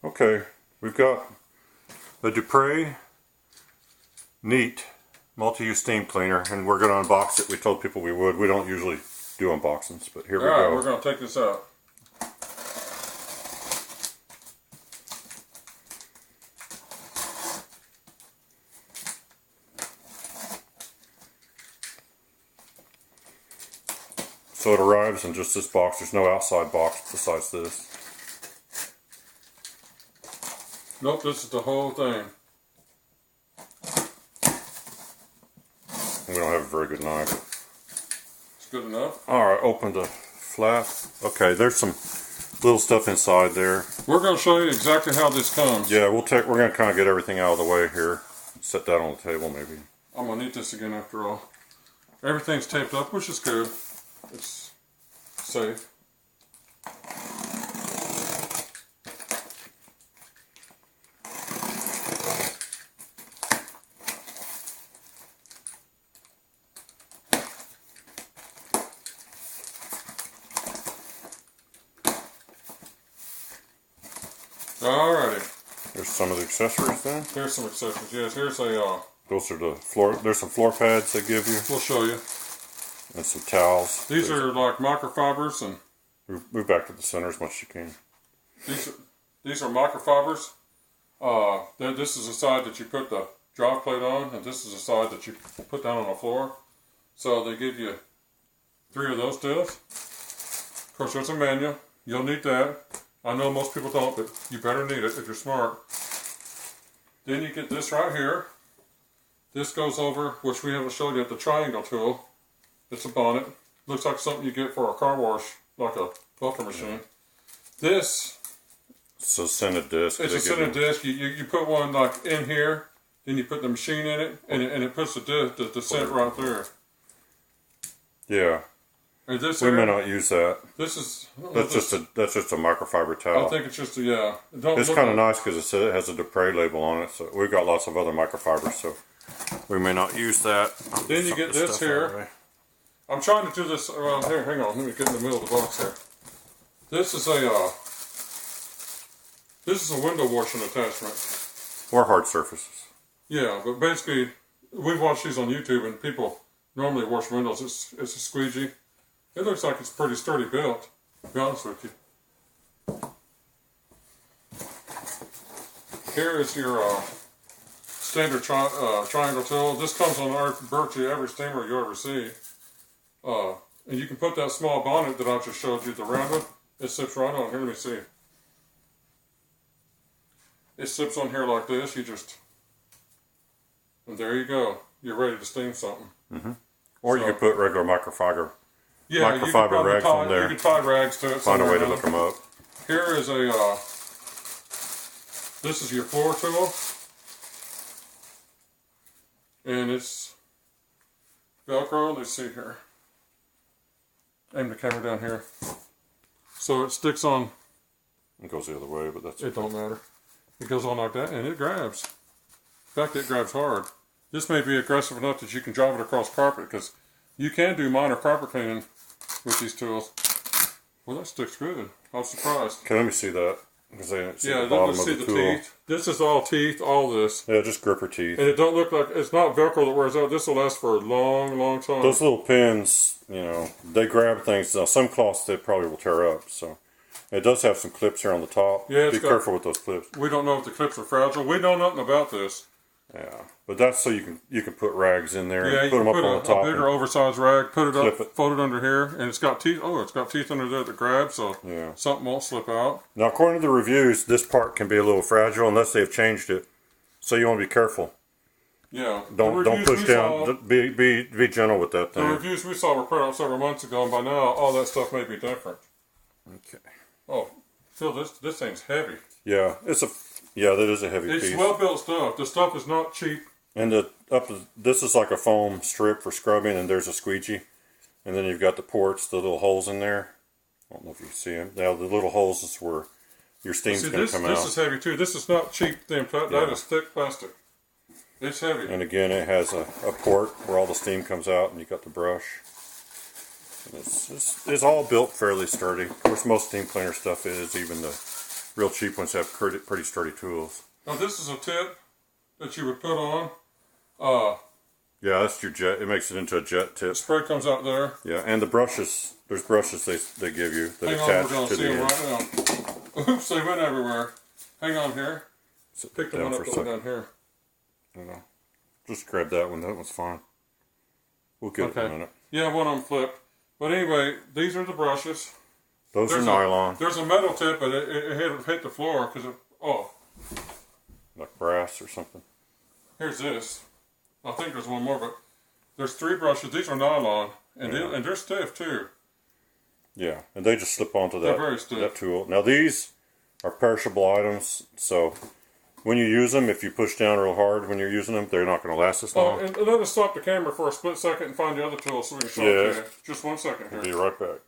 Okay, we've got the Dupray Neat Multi-Use Steam Cleaner, and we're going to unbox it. We told people we would. We don't usually do unboxings, but here we go. Alright, we're going to take this out. So it arrives in just this box. There's no outside box besides this. Nope, this is the whole thing. We don't have a very good knife. It's good enough. Alright, open the flap. Okay, there's some little stuff inside there. We're going to show you exactly how this comes. Yeah, we're going to kind of get everything out of the way here. Set that on the table maybe. I'm going to need this again after all. Everything's taped up, which is good. It's safe. Alrighty. There's some of the accessories then. Here's some accessories. Yes, here's a. Those are the floor. There's some floor pads they give you. We'll show you. And some towels. These are like microfibers and. Move back to the center as much as you can. These are microfibers. This is the side that you put the drive plate on, and this is the side that you put down on the floor. So they give you 3 of those deals. Of course, there's a manual. You'll need that. I know most people don't, but you better need it if you're smart. Then you get this right here. This goes over, which we haven't showed yet, the triangle tool. It's a bonnet. Looks like something you get for a car wash, like a buffer machine. This. It's a scented disc. It's a scented disc. You put one like in here, then you put the machine in it, and it puts the scent right there. Yeah. And this we may not use that. This is that's just a microfiber towel. I think it's just a It's kind of nice because it has a Dupray label on it. So we've got lots of other microfibers, so we may not use that. Then you get this here. I'm trying to do this around here. Hang on, let me get in the middle of the box here. This is a window washing attachment. Or hard surfaces. Yeah, but basically, we've watched these on YouTube, and people normally wash windows. It's a squeegee. It looks like it's pretty sturdy built, to be honest with you. Here is your standard triangle tool. This comes on virtually every steamer you ever see. And you can put that small bonnet that I just showed you, the round one. It sits right on here. Let me see. It sits on here like this. And there you go. You're ready to steam something. Mm-hmm. Or you could put regular microfiber. Yeah, microfiber rags on there. You can tie rags to it. Find a way to look them up. Here is this is your floor tool. And it's Velcro. Let's see here. Aim the camera down here. So it sticks on. It goes the other way, but that's... It don't matter. It goes on like that, and it grabs. In fact, it grabs hard. This may be aggressive enough that you can drive it across carpet, because you can do minor carpet cleaning with these tools. Well, that sticks good. I was surprised. Okay, let me see that. Because they see yeah, the bottom let's see of the the tool. teeth. This is all teeth, all this. Yeah, just gripper teeth. And it don't look like, it's not Velcro that wears out. This will last for a long, long time. Those little pins, you know, they grab things. Now, some cloths, they probably will tear up, so. It does have some clips here on the top. Yeah, be careful with those clips. We don't know if the clips are fragile. We know nothing about this. Yeah, but that's so you can put rags in there. Yeah, and put them up on the top. A bigger oversized rag, put it up, fold it under here, and it's got teeth. Oh, it's got teeth under there that grab, so yeah, something won't slip out. Now, according to the reviews, this part can be a little fragile unless they've changed it. So you want to be careful. Yeah, don't push down. Be gentle with that thing. The reviews we saw were put out several months ago, and by now all that stuff may be different. Okay. Oh, Phil, this thing's heavy. Yeah, that is a heavy piece. It's well built stuff. The stuff is not cheap. And this is like a foam strip for scrubbing, and there's a squeegee. And then you've got the ports, the little holes in there. I don't know if you can see them. Now the little holes is where your steam's going to come out. This is heavy too. This is not cheap thin plastic. That is thick plastic. It's heavy. And again, it has a port where all the steam comes out, and you got the brush. And it's all built fairly sturdy. Of course, most steam cleaner stuff is, even the real cheap ones have pretty sturdy tools. Now this is a tip that you would put on. Yeah, that's your jet. It makes it into a jet tip. The spray comes out there. Yeah, and the brushes. There's brushes they give you that attach to the end. Right now. Oops, they went everywhere. Hang on here. Pick the one up down here. I don't know. Just grab that one. That one's fine. We'll get it in a minute. Yeah, one of them flipped. But anyway, these are the brushes. Those are nylon. There's a metal tip, but it hit the floor because like brass or something. Here's this. I think there's one more, but there's 3 brushes. These are nylon, and they're stiff too. Yeah, and they just slip onto They're very stiff. that tool. Now these are perishable items, so when you use them, if you push down real hard when you're using them, they're not going to last as long. And let us stop the camera for a split second and find the other tool so we can show it to you. Just 1 second here. I'll be right back.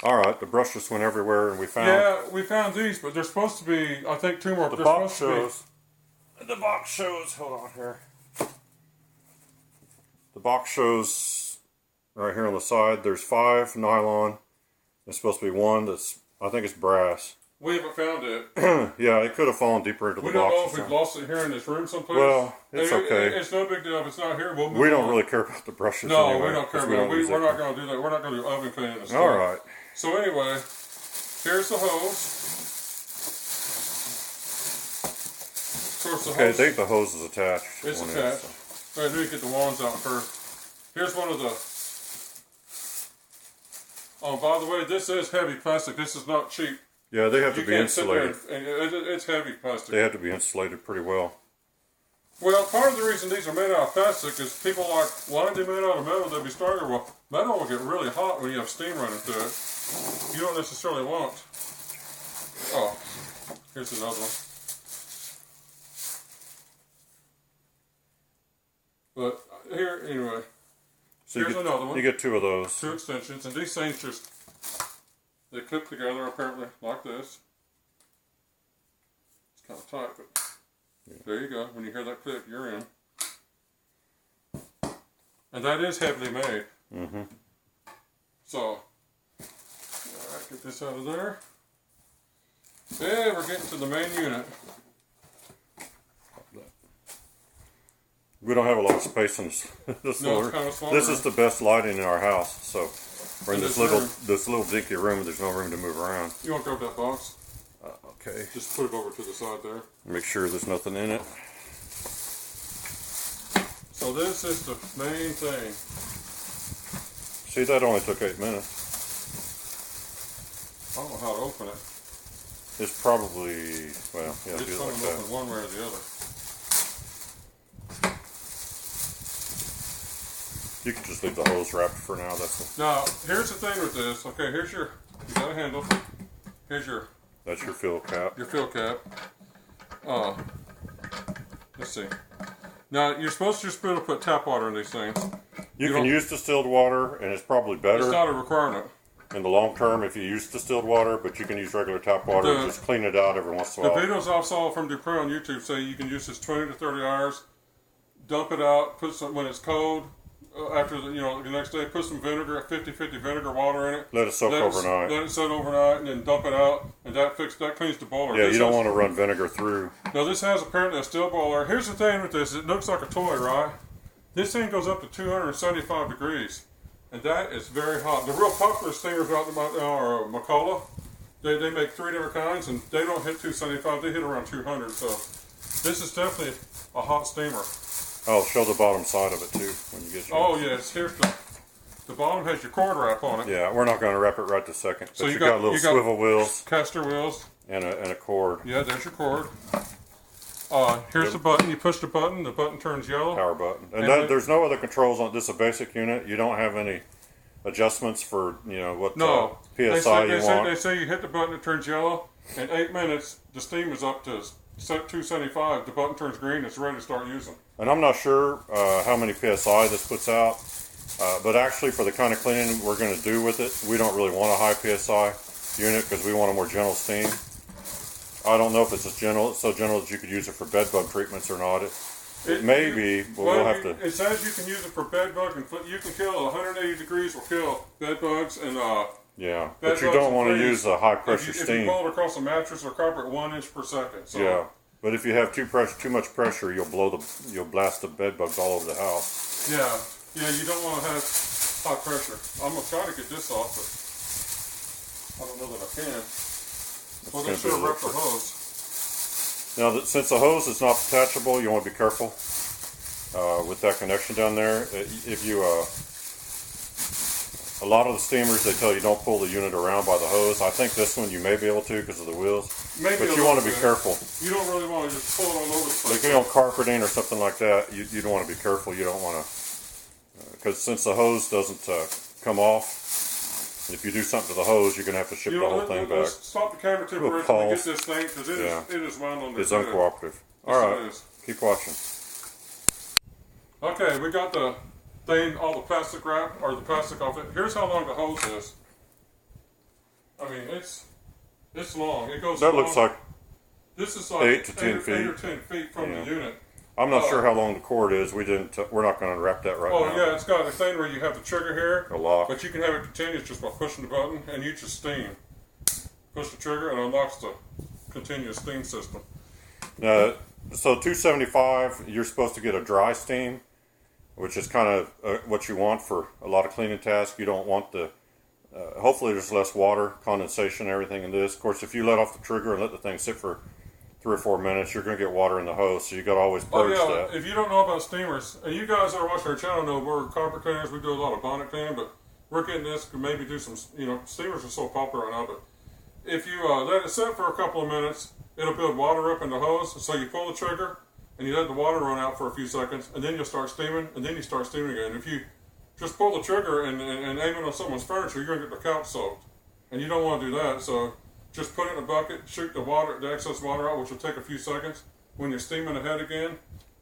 All right, the brushes went everywhere, and we found these, but there's supposed to be, I think, 2 more. The box shows. The box shows. Hold on here. The box shows right here on the side. There's 5 nylon. There's supposed to be 1 that's, I think it's brass. We haven't found it. Yeah, it could have fallen deeper into the box. We don't know if we've lost it here in this room someplace. Well, it's okay. It's no big deal if it's not here. We'll move we don't on. really care about the brushes. No, anyway, we don't care about it. We're not going to do that. We're not going to do oven cleaning and stuff. All right. So anyway, here's the hose. Of course, Okay, I think the hose is attached. It's attached. All right, let me get the wands out first. Here's one of the... Oh, by the way, this is heavy plastic. This is not cheap. Yeah, they have to be insulated. It's heavy plastic. They have to be insulated pretty well. Well, part of the reason these are made out of plastic is people are like, why are they made out of metal? They'd be stronger. Well, metal will get really hot when you have steam running through it. You don't necessarily want. Oh, here's another one. But here, anyway, so here's another one. You get 2 of those. 2 extensions, and these things just, they clip together apparently like this. It's kind of tight, but there you go. When you hear that click, you're in. And that is heavily made. Mm-hmm. So, all right, get this out of there. Yeah, we're getting to the main unit. We don't have a lot of space in this. It's kind of small. This is the best lighting in our house. So we're in this little dinky room. There's no room to move around. You want to grab that box? Okay. Just put it over to the side there. Make sure there's nothing in it. So this is the main thing. See, that only took 8 minutes. I don't know how to open it. It's probably, well, yeah, It's do it going like to that. open one way or the other. You can just leave the hose wrapped for now. Now, here's the thing with this. Okay, here's your, you got a handle. Here's your. That's your fill cap. Your fill cap. Let's see. Now, you're supposed to just be able to put tap water in these things. You can use distilled water, and it's probably better. It's not a requirement. In the long term, if you use distilled water, but you can use regular tap water and just clean it out every once in a while. The videos I saw from Dupray on YouTube say you can use this 20 to 30 hours, dump it out, put some, when it's cold, after the, the next day, put some vinegar, 50-50 vinegar water in it. Let it soak overnight. Let it sit overnight, and then dump it out, and that cleans the boiler. Yeah, you don't want to run vinegar through. Now this has apparently a steel boiler. Here's the thing with this: it looks like a toy, right? This thing goes up to 275 degrees, and that is very hot. The real popular steamers out there are Macola. They make 3 different kinds, and they don't hit 275. They hit around 200. So this is definitely a hot steamer. I'll show the bottom side of it too when you get. Oh yes, here's the bottom has your cord wrap on it. Yeah, we're not going to wrap it right this second. But So you got little swivel wheels, caster wheels, and a cord. Yeah, there's your cord. Here's the button. You push the button turns yellow. Power button. And there's no other controls on this. Is a basic unit. You don't have any adjustments for what PSI you want. They say you hit the button, it turns yellow. In 8 minutes, the steam is up to 275. The button turns green. It's ready to start using. And I'm not sure how many PSI this puts out, but actually for the kind of cleaning we're going to do with it, we don't really want a high PSI unit because we want a more gentle steam. I don't know if it's so gentle that you could use it for bed bug treatments or not. It may be, but we'll have to. It says you can use it for bed bug, and you can kill 180 degrees will kill bed bugs, and Yeah, but you don't want to use a high pressure if steam. you blow it across a mattress or carpet 1 inch per second. So. Yeah, but if you have too much pressure, you'll blast the bed bugs all over the house. Yeah, you don't want to have high pressure. I'm gonna try to get this off, but I don't know that I can. Well, they should have wrapped the hose. Now, since the hose is not detachable, you want to be careful with that connection down there. If you a lot of the steamers, they tell you don't pull the unit around by the hose. I think this one you may be able to because of the wheels. Maybe, but you want to be careful. You don't really want to just pull it all over the place. Like, on carpeting or something like that, you don't want to be careful. You don't want to, because since the hose doesn't come off, if you do something to the hose, you're going to have to ship the whole thing back. Stop the camera temporarily and get this thing, because it is wound on this. It's uncooperative. All right, keep watching. Okay, we got the thing, all the plastic wrap, or the plastic off it. Here's how long the hose is. I mean, it's long. It goes. That looks like this is like 8 to 10 feet. 8 or 10 feet from the unit. I'm not sure how long the cord is. We're not going to unwrap that right now. Oh yeah, it's got a thing where you have the trigger here, a lock, but you can have it continuous just by pushing the button, and you just steam. Push the trigger, and it unlocks the continuous steam system. So 275, you're supposed to get a dry steam, which is kind of what you want for a lot of cleaning tasks. You don't want the, hopefully there's less water, condensation, everything in this. Of course, if you let off the trigger and let the thing sit for 3 or 4 minutes, you're going to get water in the hose, so you got to always purge that. If you don't know about steamers, and you guys that are watching our channel know we're carpet cleaners, we do a lot of bonnet cleaning, but we're getting this to maybe do some, steamers are so popular right now, but if you let it sit for a couple of minutes, it'll build water up in the hose, so you pull the trigger, and you let the water run out for a few seconds, and then you'll start steaming, and then you start steaming again. If you just pull the trigger and aim it on someone's furniture, you're going to get the couch soaked, and you don't want to do that, so just put it in a bucket, shoot the excess water out, which will take a few seconds. When you're steaming ahead again,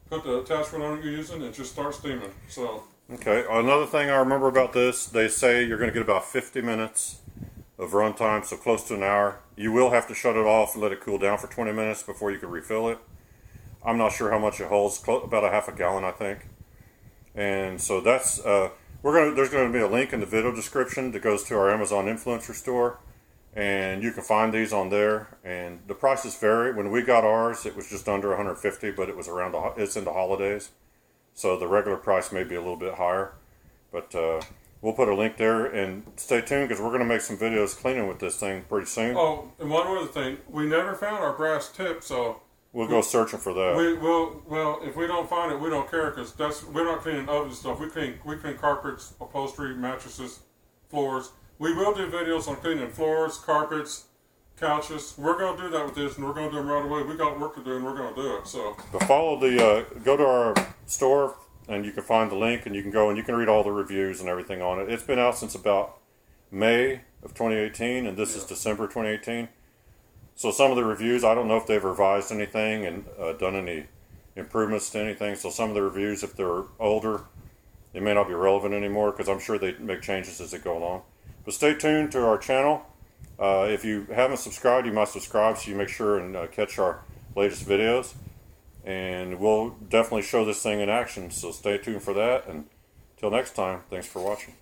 put the attachment on it you're using and just start steaming. So. Okay, another thing I remember about this, they say you're going to get about 50 minutes of run time, so close to an hour. You will have to shut it off and let it cool down for 20 minutes before you can refill it. I'm not sure how much it holds, about a half a gallon, I think. And so that's, there's going to be a link in the video description that goes to our Amazon influencer store. And you can find these on there, and the prices vary. When we got ours, it was just under 150, but it was around it's in the holidays, so the regular price may be a little bit higher. But we'll put a link there, and stay tuned because we're going to make some videos cleaning with this thing pretty soon. Oh, and one other thing, we never found our brass tip, so we'll go searching for that. Well, if we don't find it, we don't care because we're not cleaning oven stuff. We clean carpets, upholstery, mattresses, floors. We will do videos on cleaning floors, carpets, couches. We're going to do that with this, and we're going to do them right away. We got work to do, and we're going to do it. So, but go to our store, and you can find the link, and you can go and you can read all the reviews and everything on it. It's been out since about May of 2018, and this is December 2018. So some of the reviews, I don't know if they've revised anything and done any improvements to anything. So some of the reviews, if they're older, they may not be relevant anymore because I'm sure they make changes as they go along. But stay tuned to our channel. If you haven't subscribed, you must subscribe so you make sure and catch our latest videos. And we'll definitely show this thing in action, so stay tuned for that. And until next time, thanks for watching.